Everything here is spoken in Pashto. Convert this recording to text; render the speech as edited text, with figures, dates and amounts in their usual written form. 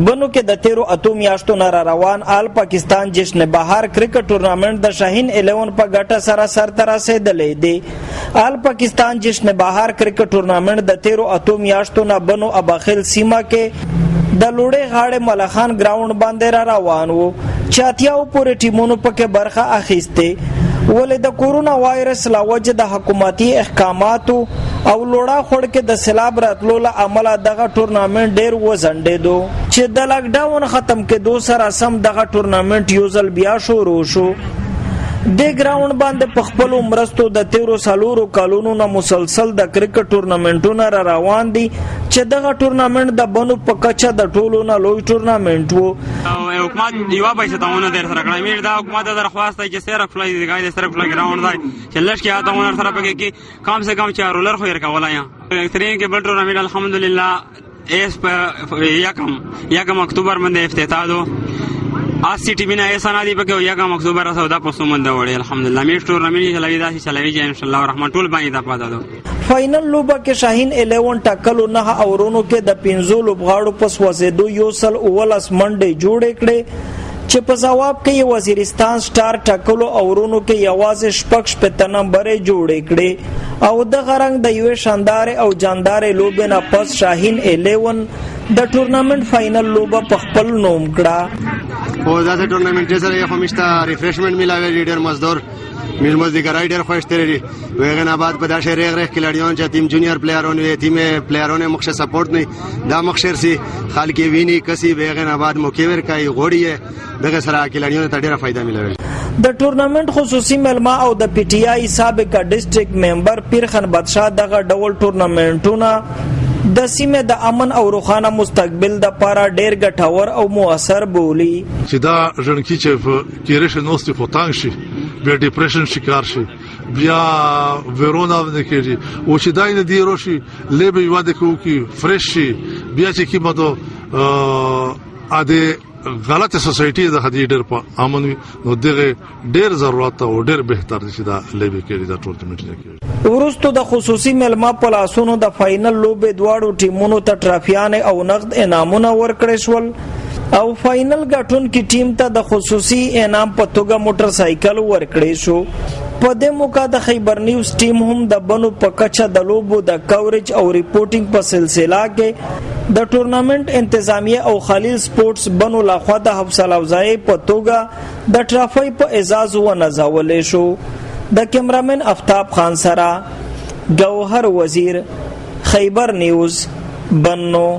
بنو کې د تېرو اتو میاشتو نه روان آل پاکستان جشن بهار کرکټ ټورنمنټ د شاهین الیون په ګټه سره سرته راسېدلے دی. آل پاکستان جشن بهار کرکټ ټورنمنټ د تېرو اتو میاشتو نه بنو اباخیل سیمه کې د لوړې غاړې ملخان ګراوند باندې را روان وو چې اتیاو پورې ټیمونو پکې برخه اخیستې. ولې د کورونا وایرس له وجې د حکومتي احکاماتو او لوړا خوړ کې د سیلاب راتلو له امله دغه ټورنمنټ ډېر وځنډېدو چې د لاک ډاون ختم کېدو سره سم دغه ټورنمنټ یو ځل بیا شروع شو. دې ګراوند باندې په خپلو مرستو د تېرو څلورو کلونو نه مسلسل د کرکټ ټورنمنټونه را روان دي چې دغه ټورنمنټ د بنو په کچه د ټولو نه لوی ټورنمنټ و. حکومت یوه پیسې تاونه در سره کړی میر دا حکومت درخواست دی چې سره فلای دی ګای سره فلای ګراوند دی چې لږ کې تاونه سره پکې کې کم سے کم 4 رولر خو یې کولا یا ترین کې بل ټورنمنټ الحمدلله اس یکم اکتوبر باندې افتتاح دو 80 ټیمونه ایسا نه دی پکې یکم اکتوبر سره دا پسو مند وړي الحمدلله میر ټورنمنټ چلوي دا چلوي چې ان شاء الله الرحمن ټول باندې دا پاته دو. فائنل لوبه کې شاهین الیون ټاکلو نه اورونو کې د 15 لوبغاړو پس وزیدو یو سل اولس منډه جوړ کړي چې په جواب کې وزیرستان سټار ټاکلو اورونو کې یوازې شپږ نمبرې جوړ کړي او د غرنګ د یو شاندارې او جاندارې لوبې نه پس شاهین الیون د ټورنمنټ فائنل لوبه په خپل نوم کړه. او دا د ټورنمنټ سره یو همیشته ریفریشمنٹ ملاوي ډېر مزدور میرمز دی ګرای ډېر خوښ تیری ویغه بعد په دا شهر غره کلاډیون چې ټیم جونیئر پلیئرونه وي ټیم پلیئرونه مخشه سپورټ نه دا مخشر سي خلک ویني کسي ویغه بعد موکیور کوي غوړی دغه سره کلاډیون ته ډېر فائدہ ملوي. د ټورنمنټ خصوصي ملما او د پی ټی آی سابقه ډیسټریکټ ممبر پیرخان بادشاہ دغه ډول ټورنمنټونه د سیمه د امن او روخانه مستقبل د پاره ډیر ګټور او موثر بولی. چې دا ژوندکی چې کېرش نوستي فوتان شي بیا ډیپریشن شکار شي بیا ویرونا ونکړي او چې دای نه دی روشي لبه واده کوي فرش شي بیا چې کیمه دو اده غلطه سوسایټي د هدي ډېر په امن نو دغه ډېر ضرورت او ډېر بهتر دي چې دا لبه کېږي دا ټورنمنټ کې. ورستو د خصوصي ملما په لاسونو د فائنل لوبې دواړو ټیمونو ته ټرافیان او نقد انعامونه ورکړل شول او فائنل ګټونکي ټیم ته د خصوصي انعام په توګه موټر سایکل ورکړی شو. په دې موقع د خیبر نیوز ټیم هم د بنو په کچه د لوبو د کوریج او ریپورټینګ په سلسله کې د ټورنمنټ انتظامیه او خلیل سپورټس بنو لخوا د حوصله افزایی په توګه د ټرافی په اعزاز ونځولې شو. د کیمرامین افتاب خان سره ګوهر وزیر، خیبر نیوز، بنو.